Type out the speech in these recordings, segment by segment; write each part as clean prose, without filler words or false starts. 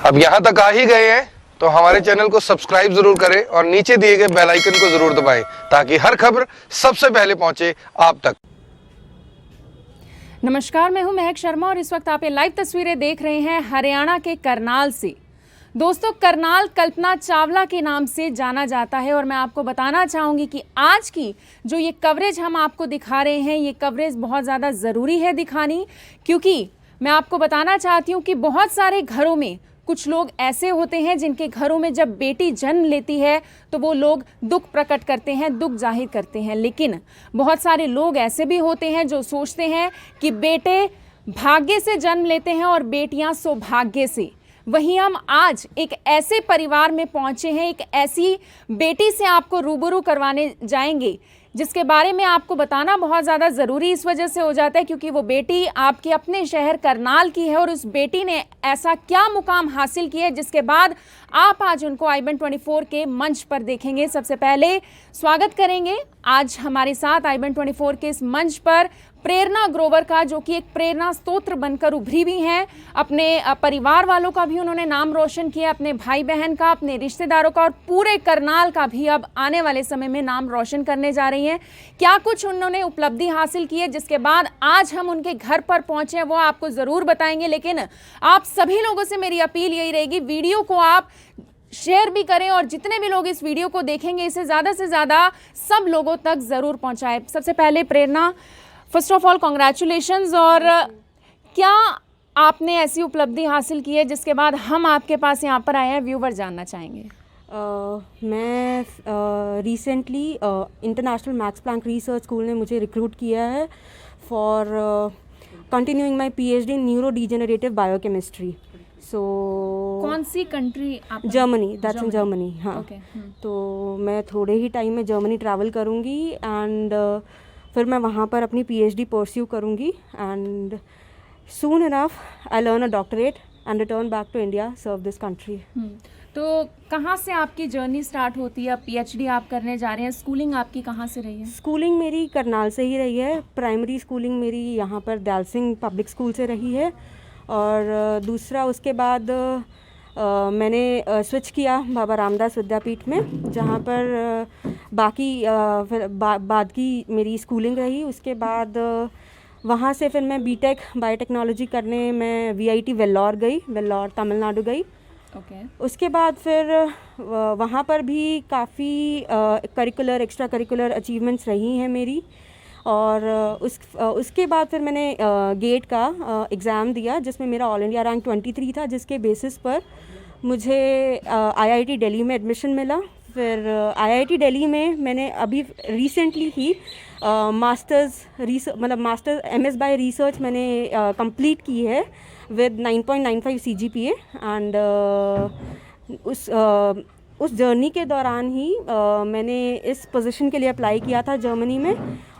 अब यहाँ तक आ ही गए हैं तो हमारे चैनल को सब्सक्राइब जरूर करें और नीचे दिए गए बेल आइकन को जरूर दबाएं ताकि हर खबर सबसे पहले पहुंचे आप तक। नमस्कार, मैं हूं महक शर्मा और इस वक्त आप ये लाइव तस्वीरें देख रहे हैं हरियाणा के करनाल से। दोस्तों, करनाल कल्पना चावला के नाम से जाना जाता है और मैं आपको बताना चाहूँगी कि आज की जो ये कवरेज हम आपको दिखा रहे हैं, ये कवरेज बहुत ज़्यादा ज़रूरी है दिखानी, क्योंकि मैं आपको बताना चाहती हूँ कि बहुत सारे घरों में कुछ लोग ऐसे होते हैं जिनके घरों में जब बेटी जन्म लेती है तो वो लोग दुख प्रकट करते हैं, दुख जाहिर करते हैं। लेकिन बहुत सारे लोग ऐसे भी होते हैं जो सोचते हैं कि बेटे भाग्य से जन्म लेते हैं और बेटियां सौभाग्य से। वहीं हम आज एक ऐसे परिवार में पहुंचे हैं, एक ऐसी बेटी से आपको रूबरू करवाने जाएंगे जिसके बारे में आपको बताना बहुत ज़्यादा ज़रूरी इस वजह से हो जाता है क्योंकि वो बेटी आपके अपने शहर करनाल की है और उस बेटी ने ऐसा क्या मुकाम हासिल किया है जिसके बाद आप आज उनको IBN24 के मंच पर देखेंगे। सबसे पहले स्वागत करेंगे आज हमारे साथ IBN24 के इस मंच पर प्रेरणा ग्रोवर का, जो कि एक प्रेरणा स्तोत्र बनकर उभरी भी हैं। अपने परिवार वालों का भी उन्होंने नाम रोशन किया, अपने भाई बहन का, अपने रिश्तेदारों का और पूरे करनाल का भी अब आने वाले समय में नाम रोशन करने जा रही हैं। क्या कुछ उन्होंने उपलब्धि हासिल की है जिसके बाद आज हम उनके घर पर पहुंचे हैं वो आपको ज़रूर बताएंगे। लेकिन आप सभी लोगों से मेरी अपील यही रहेगी, वीडियो को आप शेयर भी करें और जितने भी लोग इस वीडियो को देखेंगे इसे ज़्यादा से ज़्यादा सब लोगों तक ज़रूर पहुँचाएँ। सबसे पहले प्रेरणा, फर्स्ट ऑफ ऑल कॉन्ग्रेचुलेशंस। और क्या आपने ऐसी उपलब्धि हासिल की है जिसके बाद हम आपके पास यहाँ पर आए हैं, व्यूवर जानना चाहेंगे। मैं recently international Max Planck research school ने मुझे रिक्रूट किया है for continuing my PhD in neurodegenerative biochemistry. So कौन सी कंट्री आप? Germany, that's in Germany. हाँ, Okay. तो मैं थोड़े ही टाइम में जर्मनी ट्रैवल करूँगी एंड फिर मैं वहाँ पर अपनी PhD परस्यू करूँगी and soon enough I learn a doctorate and return back to India, serve this country. तो कहाँ से आपकी जर्नी स्टार्ट होती है? PhD आप करने जा रहे हैं, स्कूलिंग आपकी कहाँ से रही है? स्कूलिंग मेरी करनाल से ही रही है। प्राइमरी स्कूलिंग मेरी यहाँ पर दयाल सिंह पब्लिक स्कूल से रही है और दूसरा उसके बाद मैंने स्विच किया बाबा रामदास विद्यापीठ में, जहाँ पर बाकी फिर बाद की मेरी स्कूलिंग रही। उसके बाद वहाँ से फिर मैं B.Tech बायोटेक्नोलॉजी करने मैं VIT वेल्लोर गई, वेल्लोर तमिलनाडु गई। उसके बाद फिर वहाँ पर भी काफ़ी करिकुलर एक्स्ट्रा करिकुलर अचीवमेंट्स रही हैं मेरी। और उसके बाद फिर मैंने गेट का एग्ज़ाम दिया जिसमें मेरा ऑल इंडिया रैंक 23 था, जिसके बेसिस पर मुझे IIT दिल्ली में एडमिशन मिला। फिर IIT दिल्ली में मैंने अभी रिसेंटली ही मास्टर्स MS बाय रिसर्च मैंने कंप्लीट की है विद 9.95 CGPA एंड उस जर्नी के दौरान ही मैंने इस पोजीशन के लिए अप्लाई किया था जर्मनी में।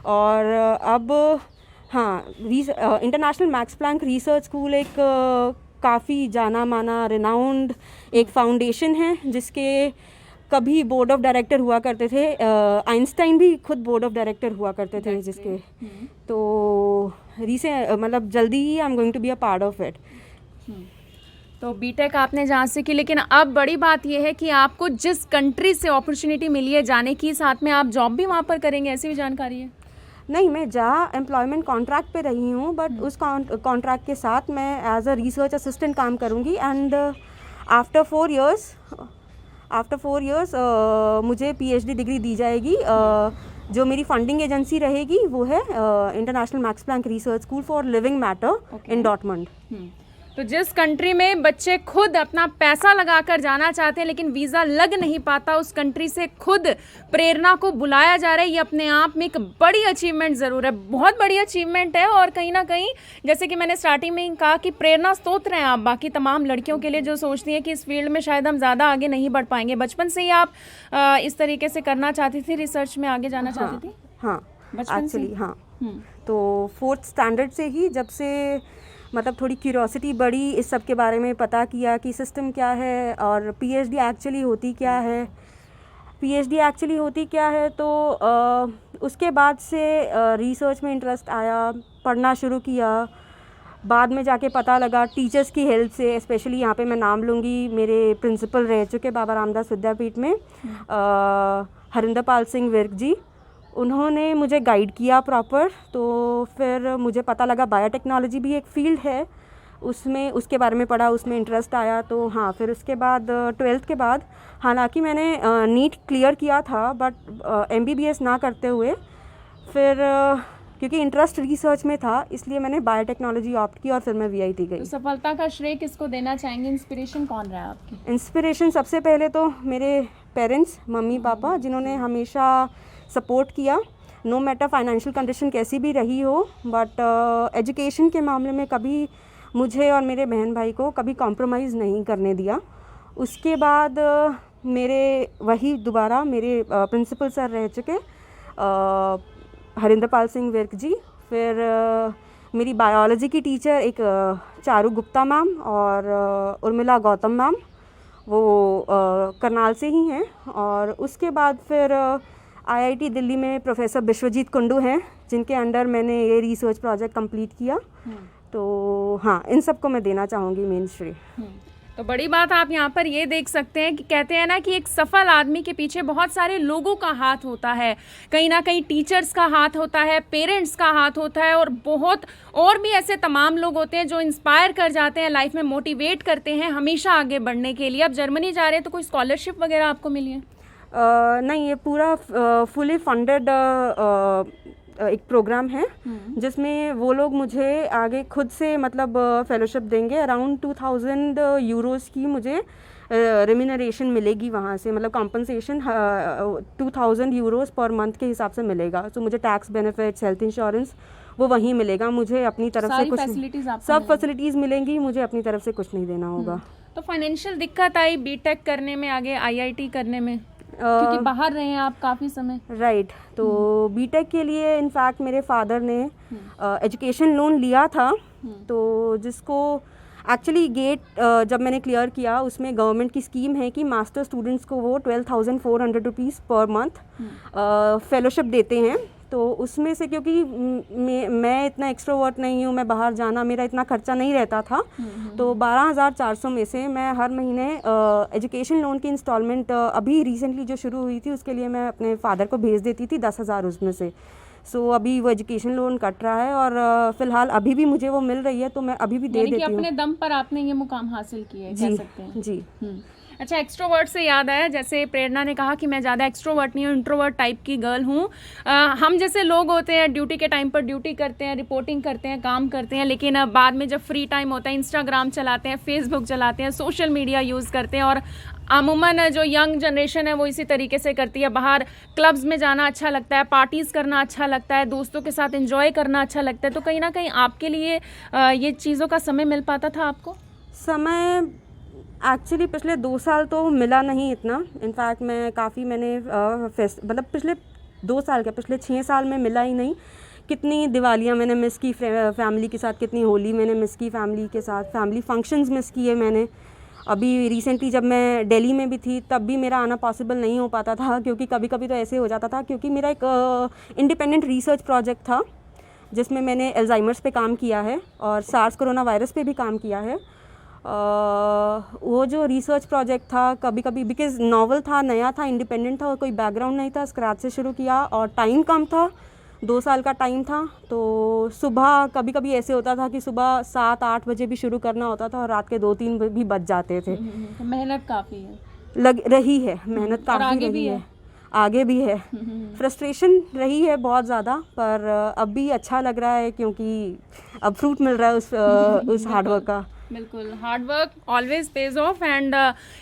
और अब हाँ, international Max Planck research school एक काफ़ी जाना माना रिनाउंड एक फाउंडेशन है जिसके कभी बोर्ड ऑफ डायरेक्टर हुआ करते थे, आइंस्टाइन भी खुद बोर्ड ऑफ डायरेक्टर हुआ करते थे जिसके। तो जल्दी ही I am going to be a part of it. तो B.Tech आपने जहाँ से की, लेकिन अब बड़ी बात यह है कि आपको जिस कंट्री से अपॉर्चुनिटी मिली है जाने की, साथ में आप जॉब भी वहाँ पर करेंगे, ऐसी भी जानकारी है? नहीं, मैं जहाँ एम्प्लॉयमेंट कॉन्ट्रैक्ट पे रही हूँ बट उस कॉन्ट्रैक्ट के साथ मैं एज अ रिसर्च असिस्टेंट काम करूँगी एंड आफ्टर 4 इयर्स मुझे PhD डिग्री दी जाएगी। जो मेरी फंडिंग एजेंसी रहेगी वो है international Max Planck research school for living matter in Dortmund. तो जिस कंट्री में बच्चे खुद अपना पैसा लगाकर जाना चाहते हैं लेकिन वीज़ा लग नहीं पाता, उस कंट्री से खुद प्रेरणा को बुलाया जा रहा है, ये अपने आप में एक बड़ी अचीवमेंट ज़रूर है, बहुत बड़ी अचीवमेंट है। और कहीं ना कहीं जैसे कि मैंने स्टार्टिंग में ही कहा कि प्रेरणा स्तोत्र हैं आप बाकी तमाम लड़कियों के लिए जो सोचती हैं कि इस फील्ड में शायद हम ज़्यादा आगे नहीं बढ़ पाएंगे। बचपन से ही आप इस तरीके से करना चाहती थी, रिसर्च में आगे जाना चाहती थी? हाँ, बचपन से? एक्चुअली हाँ। तो 4th स्टैंडर्ड से ही जब से थोड़ी क्यूरियोसिटी बढ़ी, इस सब के बारे में पता किया कि सिस्टम क्या है और PhD एक्चुअली होती क्या है। तो उसके बाद से रिसर्च में इंटरेस्ट आया, पढ़ना शुरू किया। बाद में जाके पता लगा टीचर्स की हेल्प से, स्पेशली यहाँ पे मैं नाम लूँगी, मेरे प्रिंसिपल रह चुके बाबा रामदास विद्यापीठ में हरिंदरपाल सिंह विर्क जी, उन्होंने मुझे गाइड किया प्रॉपर। तो फिर मुझे पता लगा बायोटेक्नोलॉजी भी एक फील्ड है, उसमें उसके बारे में पढ़ा, उसमें इंटरेस्ट आया। तो हाँ, फिर उसके बाद 12th के बाद हालांकि मैंने नीट क्लियर किया था, बट MBBS ना करते हुए फिर क्योंकि इंटरेस्ट रिसर्च में था, इसलिए मैंने बायोटेक्नोलॉजी ऑप्ट की और फिर मैं VIT गई। तो सफलता का श्रेय किसको देना चाहेंगे? इंस्पिरेशन कौन रहा है आपकी? इंस्पिरेशन सबसे पहले तो मेरे पेरेंट्स, मम्मी पापा, जिन्होंने हमेशा सपोर्ट किया, नो मैटर फाइनेंशियल कंडीशन कैसी भी रही हो, बट एजुकेशन के मामले में कभी मुझे और मेरे बहन भाई को कभी कॉम्प्रोमाइज़ नहीं करने दिया। उसके बाद मेरे वही दोबारा मेरे प्रिंसिपल सर रह चुके हरिंदरपाल सिंह विर्क जी, फिर मेरी बायोलॉजी की टीचर एक चारू गुप्ता मैम और उर्मिला गौतम मैम, वो करनाल से ही हैं। और उसके बाद फिर IIT दिल्ली में प्रोफेसर विश्वजीत कुंडू हैं, जिनके अंडर मैंने ये रिसर्च प्रोजेक्ट कंप्लीट किया। तो हाँ, इन सब को मैं देना चाहूँगी मेन श्रेय। तो बड़ी बात आप यहाँ पर ये देख सकते हैं कि कहते हैं ना कि एक सफल आदमी के पीछे बहुत सारे लोगों का हाथ होता है, कहीं ना कहीं टीचर्स का हाथ होता है, पेरेंट्स का हाथ होता है, और बहुत और भी ऐसे तमाम लोग होते हैं जो इंस्पायर कर जाते हैं, लाइफ में मोटिवेट करते हैं हमेशा आगे बढ़ने के लिए। अब जर्मनी जा रहे हैं तो कोई स्कॉलरशिप वगैरह आपको मिली है? नहीं, ये पूरा फुली फंडेड एक प्रोग्राम है, जिसमें वो लोग मुझे आगे खुद से मतलब फेलोशिप देंगे। अराउंड 2000 यूरोज़ की मुझे रेम्यूनरेशन मिलेगी वहाँ से, मतलब कॉम्पनसेशन 2000 यूरोज़ पर मंथ के हिसाब से मिलेगा। तो मुझे टैक्स बेनिफिट्स, हेल्थ इंश्योरेंस वो वहीं मिलेगा, मुझे अपनी तरफ से कुछ सब फैसिलिटीज़ मिलेंगी, मुझे अपनी तरफ से कुछ नहीं देना होगा। तो फाइनेंशियल दिक्कत आई बीटेक करने में, आगे IIT करने में, क्योंकि बाहर रहे हैं आप काफ़ी समय? राइट। तो बीटेक के लिए इनफैक्ट मेरे फादर ने एजुकेशन लोन लिया था, तो जिसको एक्चुअली गेट जब मैंने क्लियर किया, उसमें गवर्नमेंट की स्कीम है कि मास्टर स्टूडेंट्स को वो 12,400 रुपीज़ पर मंथ फेलोशिप देते हैं। तो उसमें से क्योंकि मैं इतना एक्सट्रोवर्ट नहीं हूँ, मैं बाहर जाना, मेरा इतना खर्चा नहीं रहता था, तो 12,400 में से मैं हर महीने एजुकेशन लोन की इंस्टॉलमेंट अभी रिसेंटली जो शुरू हुई थी उसके लिए मैं अपने फादर को भेज देती थी 10,000 उसमें से। सो अभी वो एजुकेशन लोन कट रहा है और फिलहाल अभी भी मुझे वो मिल रही है, तो मैं अभी भी दे देती हूँ। अपने दम पर आपने ये मुकाम हासिल किया है, कह सकते हैं। जी। अच्छा, एक्सट्रोवर्ट से याद आया, जैसे प्रेरणा ने कहा कि मैं ज़्यादा एक्सट्रोवर्ट नहीं हूँ, इंट्रोवर्ट टाइप की गर्ल हूँ। हम जैसे लोग होते हैं ड्यूटी के टाइम पर ड्यूटी करते हैं, रिपोर्टिंग करते हैं, काम करते हैं, लेकिन बाद में जब फ्री टाइम होता है इंस्टाग्राम चलाते हैं, फेसबुक चलाते हैं, सोशल मीडिया यूज़ करते हैं। और अमूमन जो यंग जनरेशन है वो इसी तरीके से करती है, बाहर क्लब्स में जाना अच्छा लगता है, पार्टीज़ करना अच्छा लगता है, दोस्तों के साथ एंजॉय करना अच्छा लगता है। तो कहीं ना कहीं आपके लिए ये चीज़ों का समय मिल पाता था आपको? समय एक्चुअली पिछले 2 साल तो मिला नहीं इतना। इनफैक्ट मैंने मतलब पिछले 2 साल क्या, पिछले 6 साल में मिला ही नहीं। कितनी दिवालियाँ मैंने मिस की फैमिली के साथ, कितनी होली मैंने मिस की फैमिली के साथ, फैमिली फंक्शंस मिस किए मैंने। अभी रिसेंटली जब मैं दिल्ली में भी थी तब भी मेरा आना पॉसिबल नहीं हो पाता था, क्योंकि कभी कभी तो ऐसे हो जाता था, क्योंकि मेरा एक इंडिपेंडेंट रिसर्च प्रोजेक्ट था जिसमें मैंने अल्जाइमर्स पे काम किया है और सार्स कोरोना वायरस पे भी काम किया है। वो जो रिसर्च प्रोजेक्ट था, कभी कभी बिकॉज नॉवल था, नया था, इंडिपेंडेंट था और कोई बैकग्राउंड नहीं था, स्क्रैच से शुरू किया और टाइम कम था, 2 साल का टाइम था। तो सुबह कभी कभी ऐसे होता था कि सुबह 7-8 बजे भी शुरू करना होता था और रात के 2-3 भी बज जाते थे। तो मेहनत काफ़ी है, लग रही है, मेहनत काफ़ी रही है, आगे भी है। फ्रस्ट्रेशन रही है बहुत ज़्यादा, पर अब भी अच्छा लग रहा है क्योंकि अब फ्रूट मिल रहा है उस हार्डवर्क का। बिल्कुल, hard work always page of. And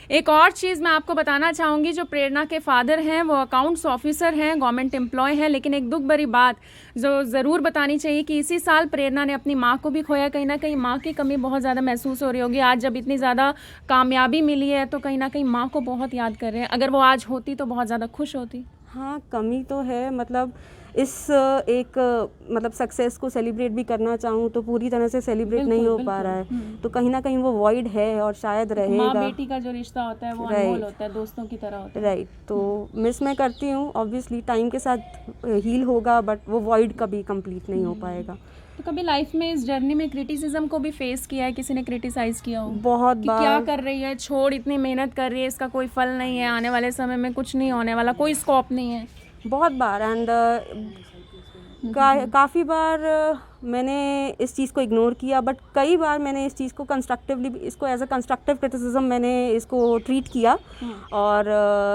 एक और चीज़ मैं आपको बताना चाहूँगी, जो प्रेरणा के फादर हैं वो अकाउंट्स ऑफिसर हैं, गवर्नमेंट एम्प्लॉय हैं, लेकिन एक दुख भरी बात जो ज़रूर बतानी चाहिए कि इसी साल प्रेरणा ने अपनी माँ को भी खोया। कहीं ना कहीं माँ की कमी बहुत ज़्यादा महसूस हो रही होगी। आज जब इतनी ज़्यादा कामयाबी मिली है तो कहीं ना कहीं माँ को बहुत याद कर रहे हैं। अगर वो आज होती तो बहुत ज़्यादा खुश होती। हाँ, कमी तो है, मतलब इस एक मतलब सक्सेस को सेलिब्रेट भी करना चाहूँ तो पूरी तरह से सेलिब्रेट नहीं हो पा रहा है, तो कहीं ना कहीं वो वॉइड है और शायद रहेगा। माँ बेटी का जो रिश्ता होता है वो अनमोल होता है, दोस्तों की तरह होता है। राइट। तो मिस मैं करती हूँ, ऑब्वियसली टाइम के साथ हील होगा, बट वो वॉइड कभी कंप्लीट नहीं हो पाएगा। तो कभी लाइफ में इस जर्नी में क्रिटिसिज्म को भी फेस किया है, किसी ने क्रिटिसाइज किया हो बहुत कि बार। क्या कर रही है, छोड़, इतनी मेहनत कर रही है, इसका कोई फल नहीं है, आने वाले समय में कुछ नहीं होने वाला, कोई स्कोप नहीं है? बहुत बार। एंड काफ़ी बार मैंने इस चीज़ को इग्नोर किया, बट कई बार मैंने इस चीज़ को कंस्ट्रक्टिवली, इसको एज अ कंस्ट्रक्टिव क्रिटिसिज्म मैंने इसको ट्रीट किया, और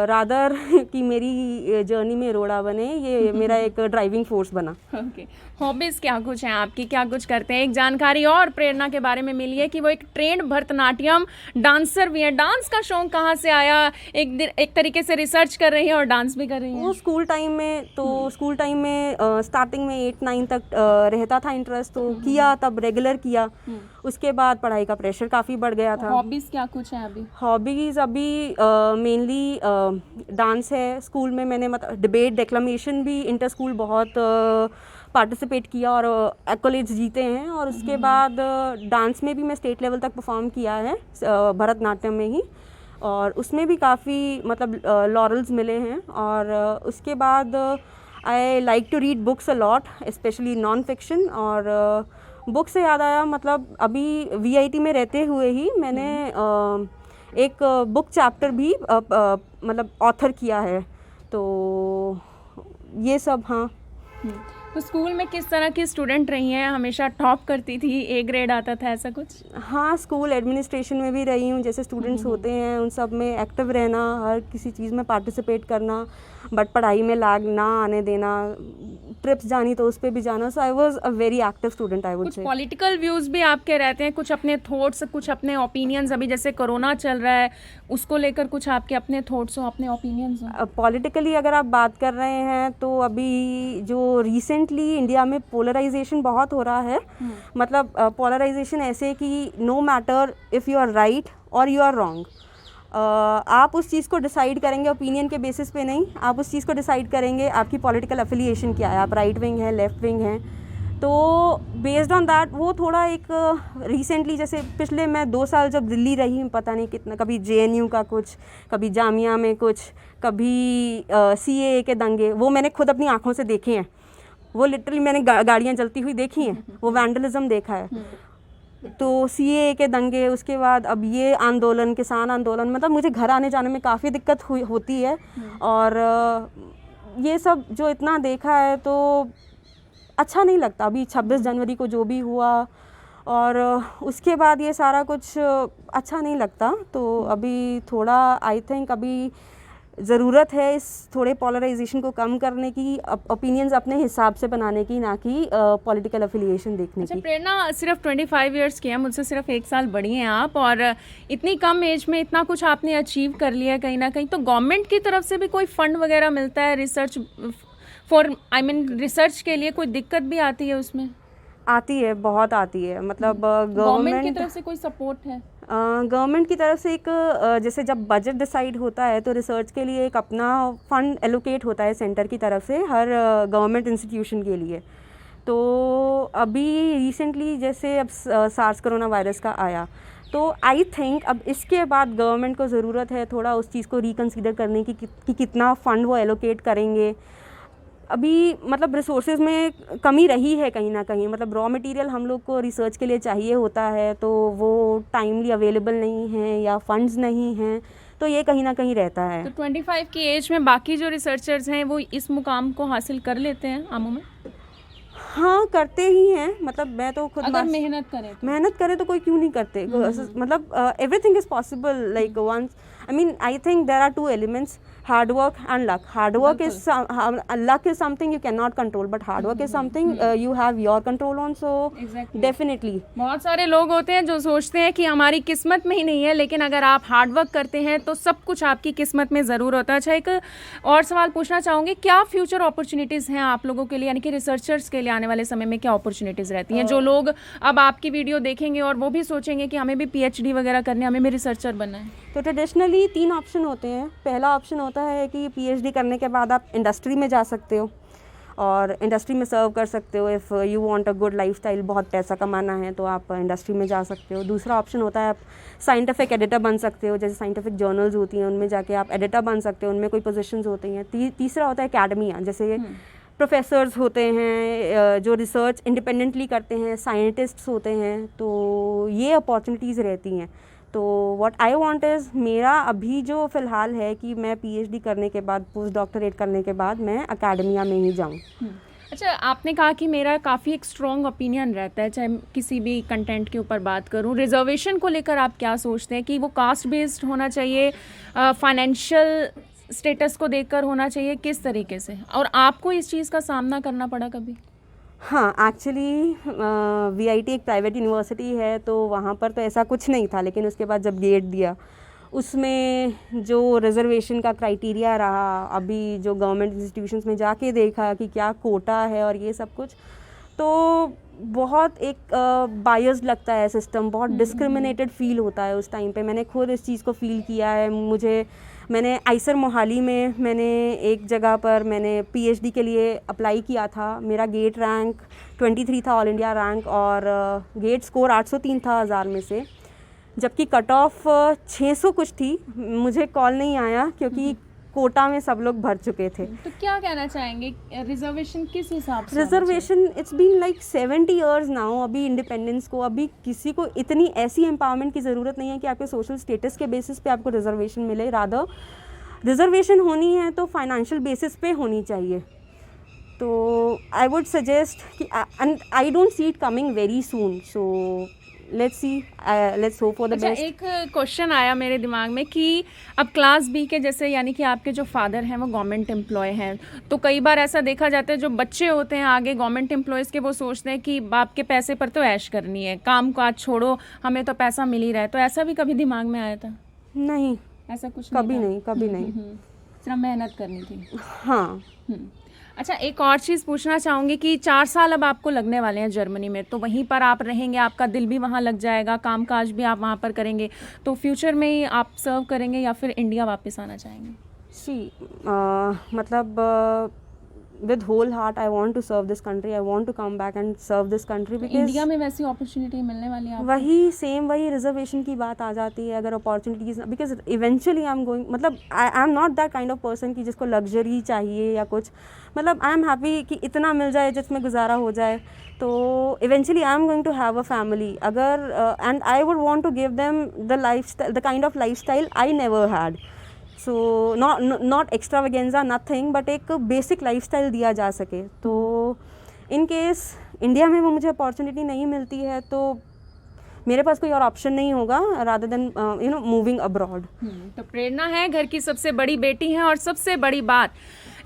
रादर कि मेरी जर्नी में रोड़ा बने, ये मेरा एक ड्राइविंग फोर्स बना। ओके, हॉबीज़ क्या कुछ हैं आपकी, क्या कुछ करते हैं? एक जानकारी और प्रेरणा के बारे में मिली है कि वो एक ट्रेंड भरतनाट्यम डांसर भी हैं। डांस का शौक कहाँ से आया? एक तरीके से रिसर्च कर रही हैं और डांस भी कर रही हैं। वो स्कूल टाइम में, तो स्कूल टाइम में स्टार्टिंग में 8-9 तक रहता था इंटरेस्ट, तो किया, तब रेगुलर किया। उसके बाद पढ़ाई का प्रेशर काफ़ी बढ़ गया था। हॉबीज़ क्या कुछ हैं अभी? हॉबीज़ अभी मेनली डांस है। स्कूल में मैंने मतलब डिबेट, डेक्लमेशन भी इंटर स्कूल बहुत पार्टिसिपेट किया और एक्कोलेड्स जीते हैं। और उसके बाद डांस में भी मैं स्टेट लेवल तक परफॉर्म किया है, भरतनाट्यम में ही, और उसमें भी काफ़ी मतलब लॉरल्स मिले हैं। और उसके बाद I like to read books a lot, specially non fiction. और बुक से याद आया, मतलब अभी वीआईटी में रहते हुए ही मैंने एक बुक चैप्टर भी मतलब ऑथर किया है, तो ये सब। हाँ, तो स्कूल में किस तरह की स्टूडेंट रही हैं? हमेशा टॉप करती थी, ए ग्रेड आता था, ऐसा कुछ? हाँ, स्कूल एडमिनिस्ट्रेशन में भी रही हूँ। जैसे स्टूडेंट्स होते हैं उन सब में एक्टिव रहना, हर किसी चीज़ में पार्टिसिपेट करना, बट पढ़ाई में लैग ना आने देना, ट्रिप्स जानी तो उस पर भी जाना। So I was a very active student, I would कुछ से। पॉलिटिकल व्यूज़ भी आपके रहते हैं, कुछ अपने थॉट्स, कुछ अपने ओपिनियंस? अभी जैसे कोरोना चल रहा है, उसको लेकर कुछ आपके अपने थॉट्स हो, अपने ओपिनियंस हो? पॉलिटिकली अगर आप बात कर रहे हैं, तो अभी जो रिसेंटली इंडिया में पोलराइजेशन बहुत हो रहा है, मतलब पोलराइजेशन ऐसे कि no matter if you are right और यू आर रॉन्ग, आप उस चीज़ को डिसाइड करेंगे ओपिनियन के बेसिस पे नहीं, आप उस चीज़ को डिसाइड करेंगे आपकी पॉलिटिकल एफिलिएशन क्या है, आप राइट विंग हैं, लेफ्ट विंग हैं। तो बेस्ड ऑन दैट वो थोड़ा एक रिसेंटली, जैसे पिछले मैं 2 साल जब दिल्ली रही, पता नहीं कितना, कभी जेएनयू का कुछ, कभी जामिया में कुछ, कभी सीएए के दंगे, वो मैंने खुद अपनी आंखों से देखे हैं। वो लिटरली मैंने गाड़ियाँ जलती हुई देखी हैं, वो वैंडलिज्म देखा है। तो सीएए के दंगे, उसके बाद अब ये आंदोलन, किसान आंदोलन, मतलब मुझे घर आने जाने में काफ़ी दिक्कत होती है। और ये सब जो इतना देखा है तो अच्छा नहीं लगता। अभी 26 जनवरी को जो भी हुआ, और उसके बाद ये सारा कुछ अच्छा नहीं लगता। तो अभी थोड़ा आई थिंक अभी ज़रूरत है इस थोड़े पोलराइजेशन को कम करने की, ओपिनियंस अपने हिसाब से बनाने की, ना कि पॉलिटिकल एफिलिएशन देखने अच्छा, की। प्रेरणा सिर्फ 25 इयर्स की है, मुझसे सिर्फ 1 साल बड़ी हैं आप, और इतनी कम एज में इतना कुछ आपने अचीव कर लिया है कहीं ना कहीं। तो गवर्नमेंट की तरफ से भी कोई फंड वगैरह मिलता है रिसर्च रिसर्च के लिए? कोई दिक्कत भी आती है उसमें? आती है, बहुत आती है। मतलब गवर्नमेंट की तरफ से कोई सपोर्ट है? गवर्नमेंट की तरफ से एक जैसे जब बजट डिसाइड होता है तो रिसर्च के लिए एक अपना फंड एलोकेट होता है सेंटर की तरफ से हर गवर्नमेंट इंस्टीट्यूशन के लिए। तो अभी रिसेंटली जैसे अब सार्स कोरोना वायरस का आया, तो आई थिंक अब इसके बाद गवर्नमेंट को ज़रूरत है थोड़ा उस चीज़ को रिकन्सिडर करने की कि कितना फ़ंड वो एलोकेट करेंगे। अभी मतलब रिसोर्सेज में कमी रही है कहीं ना कहीं, मतलब रॉ मटेरियल हम लोग को रिसर्च के लिए चाहिए होता है, तो वो टाइमली अवेलेबल नहीं है या फंड्स नहीं हैं, तो ये कहीं ना कहीं रहता है। तो 25 की एज में बाकी जो रिसर्चर्स हैं वो इस मुकाम को हासिल कर लेते हैं आमों में? हाँ, करते ही हैं। मतलब मैं तो खुद अगर मेहनत करें तो कोई क्यों नहीं करते। मतलब everything is possible. Like once I mean, I think there are 2 elements, hard work and luck. Hard work is luck is something you cannot control, but hard work is something you have your control on. So definitely. बहुत सारे लोग होते हैं जो सोचते हैं कि हमारी किस्मत में ही नहीं है, लेकिन अगर आप हार्ड वर्क करते हैं तो सब कुछ आपकी किस्मत में ज़रूर होता है। अच्छा, एक और सवाल पूछना चाहूँगी, क्या फ्यूचर अपॉर्चुनिटीज़ हैं आप लोगों के लिए, यानी कि रिसर्चर्स के लिए आने वाले समय में क्या अपॉर्चुनिटीज़ रहती हैं? जो लोग अब आपकी वीडियो देखेंगे और वो भी सोचेंगे कि हमें भी PhD वगैरह करने, हमें भी रिसर्चर बनना है। तो ट्रेडिशनली 3 ऑप्शन होते हैं। पहला ऑप्शन होता है कि PhD करने के बाद आप इंडस्ट्री में जा सकते हो और इंडस्ट्री में सर्व कर सकते हो। If you want a good lifestyle, बहुत पैसा कमाना है तो आप इंडस्ट्री में जा सकते हो। दूसरा ऑप्शन होता है आप साइंटिफिक एडिटर बन सकते हो, जैसे साइंटिफिक जर्नल्स होती हैं उनमें जाके आप एडिटर बन सकते हो, उनमें कोई पोजीशंस होती हैं। तीसरा होता है एकेडमिया, जैसे प्रोफेसर्स होते हैं जो रिसर्च इंडिपेंडेंटली करते हैं, साइंटिस्ट्स होते हैं, तो ये अपॉर्चुनिटीज़ रहती हैं। तो व्हाट आई वांट इज़, मेरा अभी जो फ़िलहाल है कि मैं पीएचडी करने के बाद, पोस्ट डॉक्टरेट करने के बाद मैं एकेडमिया में ही जाऊँ। अच्छा, आपने कहा कि मेरा काफ़ी एक स्ट्रॉन्ग ओपिनियन रहता है, चाहे किसी भी कंटेंट के ऊपर बात करूं। रिजर्वेशन को लेकर आप क्या सोचते हैं कि वो कास्ट बेस्ड होना चाहिए, फाइनेंशियल स्टेटस को देखकर होना चाहिए, किस तरीके से? और आपको इस चीज़ का सामना करना पड़ा कभी? हाँ, एक्चुअली वीआईटी एक प्राइवेट यूनिवर्सिटी है, तो वहाँ पर तो ऐसा कुछ नहीं था, लेकिन उसके बाद जब गेट दिया उसमें जो रिज़र्वेशन का क्राइटेरिया रहा, अभी जो गवर्नमेंट इंस्टीट्यूशंस में जाके देखा कि क्या कोटा है और ये सब कुछ, तो बहुत एक बायस्ड लगता है सिस्टम, बहुत डिस्क्रिमिनेटेड फील होता है उस टाइम पे। मैंने खुद इस चीज़ को फील किया है। मैंने आइसर मोहाली में मैंने एक जगह पर मैंने पीएचडी के लिए अप्लाई किया था। मेरा गेट रैंक 23 था, ऑल इंडिया रैंक, और गेट स्कोर 803 था 1000 में से, जबकि कट ऑफ 600 कुछ थी। मुझे कॉल नहीं आया क्योंकि कोटा में सब लोग भर चुके थे। तो क्या कहना चाहेंगे, रिजर्वेशन किस हिसाब से? Reservation it's been like 70 years now. अभी इंडिपेंडेंस को, अभी किसी को इतनी ऐसी एम्पावरमेंट की ज़रूरत नहीं है कि आपके सोशल स्टेटस के बेसिस पे आपको रिजर्वेशन मिले। रादर रिजर्वेशन होनी है तो फाइनेंशियल बेसिस पे होनी चाहिए। तो आई वुड सजेस्ट कि, and I don't see it coming very soon, so let's hope for the best. एक क्वेश्चन आया मेरे दिमाग में कि अब क्लास बी के जैसे, यानी कि आपके जो फादर हैं वो गवर्नमेंट एम्प्लॉय हैं, तो कई बार ऐसा देखा जाता है जो बच्चे होते हैं आगे गवर्नमेंट एम्प्लॉयज़ के, वो सोचते हैं कि बाप के पैसे पर तो ऐश करनी है, काम काज छोड़ो, हमें तो पैसा मिल ही रहा है। तो ऐसा भी कभी दिमाग में आया था? नहीं, ऐसा कुछ कभी नहीं, कभी नहीं। सिर्फ मेहनत करनी थी। हाँ। अच्छा, एक और चीज़ पूछना चाहूँगी कि 4 साल अब आपको लगने वाले हैं जर्मनी में, तो वहीं पर आप रहेंगे, आपका दिल भी वहाँ लग जाएगा, कामकाज भी आप वहाँ पर करेंगे, तो फ्यूचर में ही आप सर्व करेंगे या फिर इंडिया वापस आना चाहेंगे? मतलब with whole heart I want to serve this country. I want to come back and serve this country because India में वैसी अपॉर्चुनिटी मिलने वाली है? वही रिजर्वेशन की बात आ जाती है। अगर opportunities, because eventually I am going, मतलब I am not that kind of person कि जिसको लग्जरी चाहिए या कुछ, मतलब आई एम हैप्पी कि इतना मिल जाए जिसमें गुजारा हो जाए। तो eventually I am going to have a family, अगर and I would want to give them the kind of lifestyle I never had. So not extravaganza, nothing, but एक बेसिक लाइफस्टाइल दिया जा सके। तो इन केस इंडिया में वो मुझे opportunity नहीं मिलती है तो मेरे पास कोई और ऑप्शन नहीं होगा रादर देन मूविंग अब्रॉड। तो प्रेरणा है घर की सबसे बड़ी बेटी हैं, और सबसे बड़ी बात,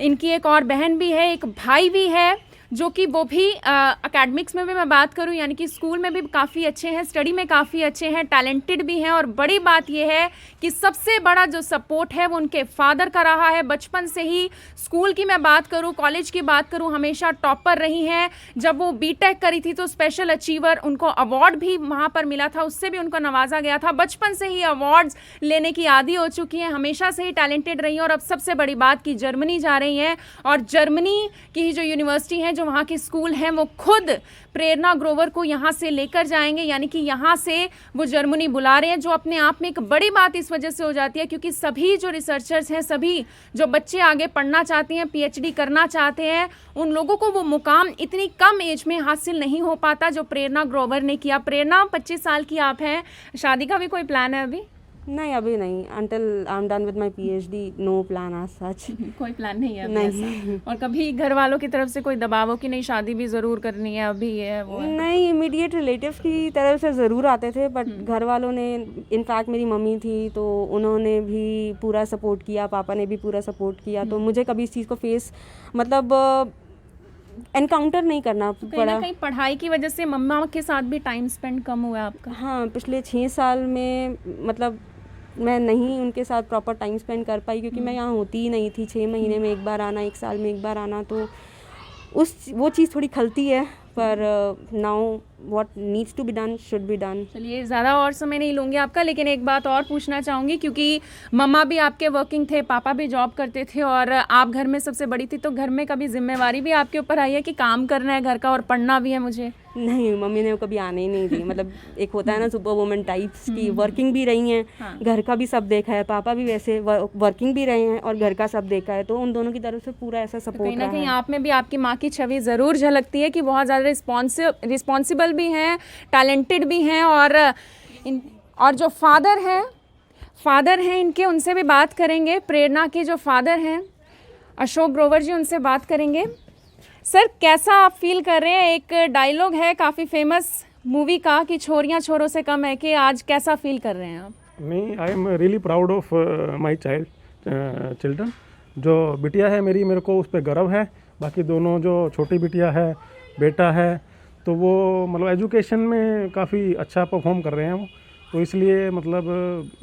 इनकी एक और बहन भी है, एक भाई भी है, जो कि वो भी एकेडमिक्स में भी मैं बात करूं, यानी कि स्कूल में भी काफ़ी अच्छे हैं, स्टडी में काफ़ी अच्छे हैं, टैलेंटेड भी हैं। और बड़ी बात ये है कि सबसे बड़ा जो सपोर्ट है वो उनके फादर का रहा है। बचपन से ही स्कूल की मैं बात करूं, कॉलेज की बात करूं, हमेशा टॉपर रही हैं। जब वो बीटेक करी थी तो स्पेशल अचीवर, उनको अवार्ड भी वहाँ पर मिला था, उससे भी उनको नवाजा गया था। बचपन से ही अवार्ड्स लेने की आदी हो चुकी हैं, हमेशा से ही टैलेंटेड रही हैं। और अब सबसे बड़ी बात कि जर्मनी जा रही हैं, और जर्मनी की ही जो यूनिवर्सिटी है, वहाँ के स्कूल हैं, वो खुद प्रेरणा ग्रोवर को यहाँ से लेकर जाएंगे, यानी कि यहाँ से वो जर्मनी बुला रहे हैं, जो अपने आप में एक बड़ी बात इस वजह से हो जाती है क्योंकि सभी जो रिसर्चर्स हैं, सभी जो बच्चे आगे पढ़ना चाहते हैं, पीएचडी करना चाहते हैं, उन लोगों को वो मुकाम इतनी कम एज में हासिल नहीं हो पाता जो प्रेरणा ग्रोवर ने किया। प्रेरणा 25 साल की आप हैं, शादी का भी कोई प्लान है अभी? नहीं, अभी नहीं। Until I am done with my PhD, no plan as such. कोई प्लान नहीं है अभी? नहीं। और कभी घर वालों की तरफ से कोई दबाव हो कि नहीं शादी भी ज़रूर करनी है, अभी है वो है? नहीं, इमीडिएट रिलेटिव्स की तरफ से ज़रूर आते थे, बट घर वालों ने, इनफैक्ट मेरी मम्मी थी तो उन्होंने भी पूरा सपोर्ट किया, पापा ने भी पूरा सपोर्ट किया। तो मुझे कभी इस चीज़ को फेस, मतलब एनकाउंटर नहीं करना पड़ा। कहीं पढ़ाई की वजह से मम्मा के साथ भी टाइम स्पेंड कम हुआ आपका? हाँ, पिछले 6 साल में मतलब मैं नहीं उनके साथ प्रॉपर टाइम स्पेंड कर पाई क्योंकि मैं यहाँ होती ही नहीं थी। 6 महीने में एक बार आना, 1 साल में एक बार आना, तो वो चीज़ थोड़ी खलती है। पर now what needs to be done should be done. चलिए, ज़्यादा और समय नहीं लूँगी आपका, लेकिन एक बात और पूछना चाहूँगी क्योंकि मम्मा भी आपके वर्किंग थे, पापा भी जॉब करते थे और आप घर में सबसे बड़ी थी, तो घर में कभी जिम्मेवारी भी आपके ऊपर आई है कि काम करना है घर का और पढ़ना भी है मुझे? नहीं, मम्मी ने कभी आने ही नहीं दी। मतलब एक होता है ना सुपर वुमन टाइप्स की, वर्किंग भी रही हैं, हाँ। घर का भी सब देखा है, पापा भी वैसे वर्किंग भी रहे हैं और घर का सब देखा है, तो उन दोनों की तरफ से पूरा ऐसा कहीं सपोर्ट ना रहा कहीं है। आप में भी आपकी माँ की छवि ज़रूर झलकती है कि बहुत ज़्यादा रिस्पॉन्सिबल भी हैं, टैलेंटेड भी हैं। और जो फादर हैं इनके, उनसे भी बात करेंगे। प्रेरणा के जो फादर हैं अशोक ग्रोवर जी, उनसे बात करेंगे। सर, कैसा आप फील कर रहे हैं? एक डायलॉग है काफ़ी फेमस मूवी का कि छोरियां छोरों से कम है, कि आज कैसा फील कर रहे हैं आप? नहीं, I am really proud of my children. जो बिटिया है मेरी, मेरे को उस पर गर्व है। बाकी दोनों जो छोटी बिटिया है, बेटा है, तो वो मतलब एजुकेशन में काफ़ी अच्छा परफॉर्म कर रहे हैं वो, तो इसलिए मतलब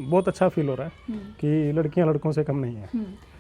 बहुत अच्छा फील हो रहा है कि लड़कियां लड़कों से कम नहीं है।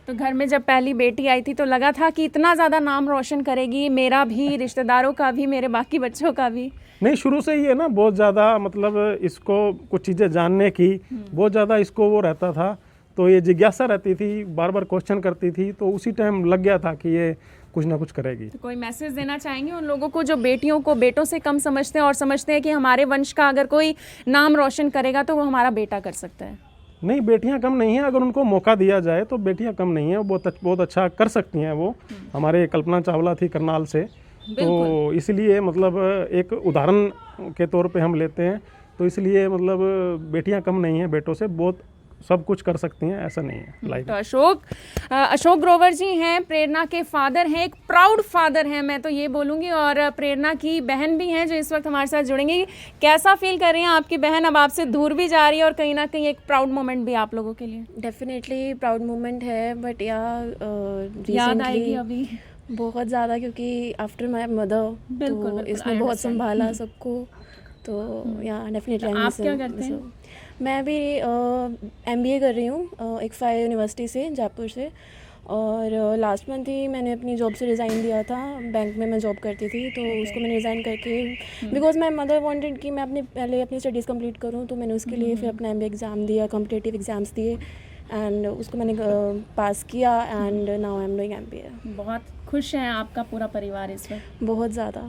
तो घर में जब पहली बेटी आई थी तो लगा था कि इतना ज़्यादा नाम रोशन करेगी, मेरा भी, रिश्तेदारों का भी, मेरे बाकी बच्चों का भी? नहीं, शुरू से ही है ना, बहुत ज़्यादा मतलब इसको कुछ चीज़ें जानने की बहुत ज़्यादा इसको वो रहता था, तो ये जिज्ञासा रहती थी, बार बार क्वेश्चन करती थी, तो उसी टाइम लग गया था कि ये कुछ ना कुछ करेगी। तो कोई मैसेज देना चाहेंगे उन लोगों को जो बेटियों को बेटों से कम समझते हैं और समझते हैं कि हमारे वंश का अगर कोई नाम रोशन करेगा तो वो हमारा बेटा कर सकता है? नहीं, बेटियां कम नहीं हैं, अगर उनको मौका दिया जाए तो बेटियां कम नहीं हैं, वो बहुत अच्छा कर सकती हैं। वो हमारे कल्पना चावला थी करनाल से, तो इसलिए मतलब एक उदाहरण के तौर पे हम लेते हैं, तो इसलिए मतलब बेटियां कम नहीं हैं, बेटों से बहुत सब कुछ कर सकती हैं, ऐसा नहीं है लाइफ। तो अशोक ग्रोवर जी हैं, प्रेरणा के फादर हैं, एक प्राउड फादर हैं मैं तो ये बोलूँगी, और प्रेरणा की बहन भी हैं जो इस वक्त हमारे साथ जुड़ेंगी। कैसा फील कर रही हैं आपकी बहन अब आपसे दूर भी जा रही है और कहीं ना कहीं एक प्राउड मोमेंट भी आप लोगों के लिए? डेफिनेटली प्राउड मोमेंट है, बट याद आएगी अभी बहुत ज़्यादा, क्योंकि आफ्टर माय मदर तो इसने बहुत संभाला सबको, तो या डेफिनेटली। आप क्या करते हैं? मैं भी MBA कर रही हूँ एक फायर यूनिवर्सिटी से, जयपुर से, और लास्ट मंथ ही मैंने अपनी जॉब से रिज़ाइन दिया था। बैंक में मैं जॉब करती थी, तो उसको मैंने रिज़ाइन करके, बिकॉज माय मदर वांटेड कि मैं पहले अपनी स्टडीज़ कंप्लीट करूँ, तो मैंने उसके लिए फिर अपना MBA एग्ज़ाम दिया, कॉम्पिटिटिव एग्ज़ाम्स दिए, एंड उसको मैंने पास किया, and now I am doing MBA। बहुत खुश हैं आपका पूरा परिवार इस वक्त? बहुत ज़्यादा।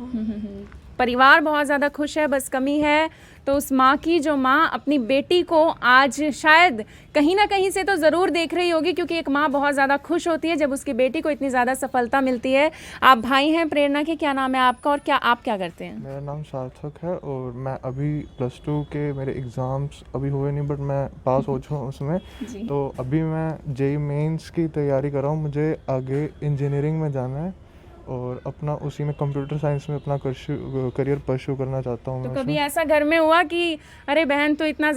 परिवार बहुत ज़्यादा खुश है, बस कमी है तो उस माँ की जो माँ अपनी बेटी को आज शायद कहीं ना कहीं से तो ज़रूर देख रही होगी, क्योंकि एक माँ बहुत ज़्यादा खुश होती है जब उसकी बेटी को इतनी ज़्यादा सफलता मिलती है। आप भाई हैं प्रेरणा के, क्या नाम है आपका और आप क्या करते हैं? मेरा नाम सार्थक है और मैं अभी +2 के मेरे एग्ज़ाम्स अभी हुए नहीं, बट मैं पास हो चुका हूँ उसमें। तो अभी मैं JEE मेंस की तैयारी कर रहा हूँ, मुझे आगे इंजीनियरिंग में जाना है और अपना उसी में कंप्यूटर साइंस में अपना करियर परस्यू करना चाहता हूँ। तो कभी ऐसा घर में हुआ कि अरे बहन तो इतना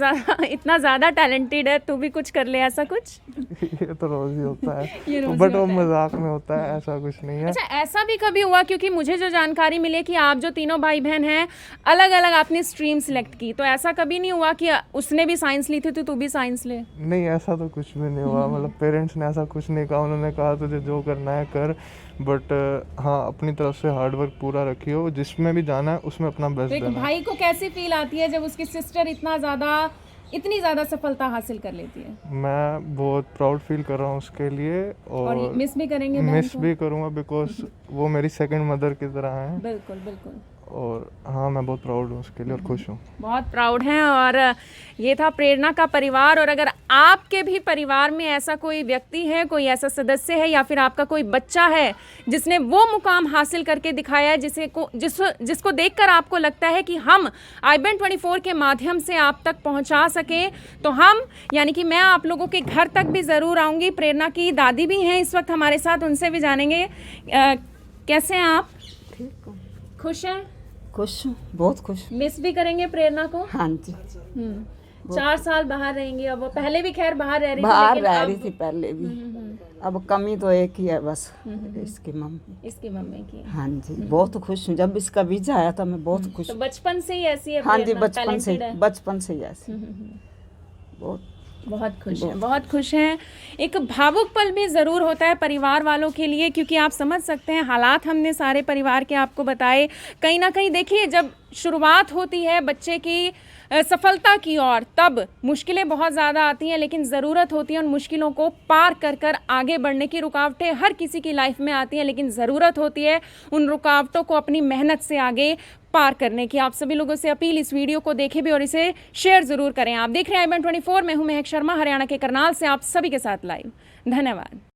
ज़्यादा टैलेंटेड है, तू भी कुछ कर ले, ऐसा कुछ? ये तो रोज़ ही होता है, बट वो मजाक में होता है, ऐसा कुछ नहीं है। अच्छा, ऐसा भी कभी हुआ, क्योंकि मुझे जो जानकारी मिली कि आप जो तीनों भाई बहन हैं अलग अलग आपने स्ट्रीम सिलेक्ट की, तो ऐसा कभी नहीं हुआ कि उसने भी साइंस ली थी तो तू भी साइंस ले? नहीं, ऐसा तो कुछ भी नहीं हुआ। मतलब पेरेंट्स ने ऐसा कुछ नहीं कहा, उन्होंने कहा तुझे जो करना है कर, बट हाँ अपनी तरफ से हार्ड वर्क पूरा रखियो, जिसमें भी जाना है उसमें अपना बेस्ट एक देना। भाई को कैसी फील आती है जब उसकी सिस्टर इतनी ज़्यादा सफलता हासिल कर लेती है? मैं बहुत प्राउड फील कर रहा हूँ उसके लिए, और मिस भी करेंगे बहन मिस को? भी करूँगा, बिकॉज वो मेरी सेकंड मदर की तरह है। बिल्कुल बिल्कुल। और हाँ, मैं बहुत प्राउड हूँ उसके लिए और खुश हूँ। बहुत प्राउड हैं। और ये था प्रेरणा का परिवार। और अगर आपके भी परिवार में ऐसा कोई व्यक्ति है, कोई ऐसा सदस्य है, या फिर आपका कोई बच्चा है जिसने वो मुकाम हासिल करके दिखाया है जिसको देखकर आपको लगता है कि हम I-BAN24 के माध्यम से आप तक पहुंचा सके, तो हम यानी कि मैं आप लोगों के घर तक भी ज़रूर आऊँगी। प्रेरणा की दादी भी हैं इस वक्त हमारे साथ, उनसे भी जानेंगे। कैसे हैं आप? ठीक हूँ। खुश हैं? खुश हूँ, बहुत खुश। मिस भी करेंगे प्रेरणा को? हाँ जी। 4 साल बाहर रहेंगी अब वो। पहले भी खैर बाहर रह रही थी, बाहर लेकिन रह अब रही थी पहले भी। अब कमी तो एक ही है बस, इसकी मम्मी। इसकी मम्मी की। हाँ जी, बहुत खुश हूँ। जब इसका वीजा आया था मैं बहुत खुश। तो बचपन से ही ऐसी है हाँ जी, प्रेरणा, बचपन से ही ऐसी। बहुत खुश हैं, बहुत खुश हैं। एक भावुक पल भी ज़रूर होता है परिवार वालों के लिए, क्योंकि आप समझ सकते हैं हालात हमने सारे परिवार के आपको बताए। कहीं ना कहीं देखिए, जब शुरुआत होती है बच्चे की सफलता की ओर, तब मुश्किलें बहुत ज़्यादा आती हैं, लेकिन ज़रूरत होती है उन मुश्किलों को पार कर कर आगे बढ़ने की। रुकावटें हर किसी की लाइफ में आती हैं, लेकिन ज़रूरत होती है उन रुकावटों को अपनी मेहनत से आगे पार करने की। आप सभी लोगों से अपील, इस वीडियो को देखें भी और इसे शेयर ज़रूर करें। आप देख रहे हैं IBN24, मैं हूं महक शर्मा, हरियाणा के करनाल से आप सभी के साथ लाइव। धन्यवाद।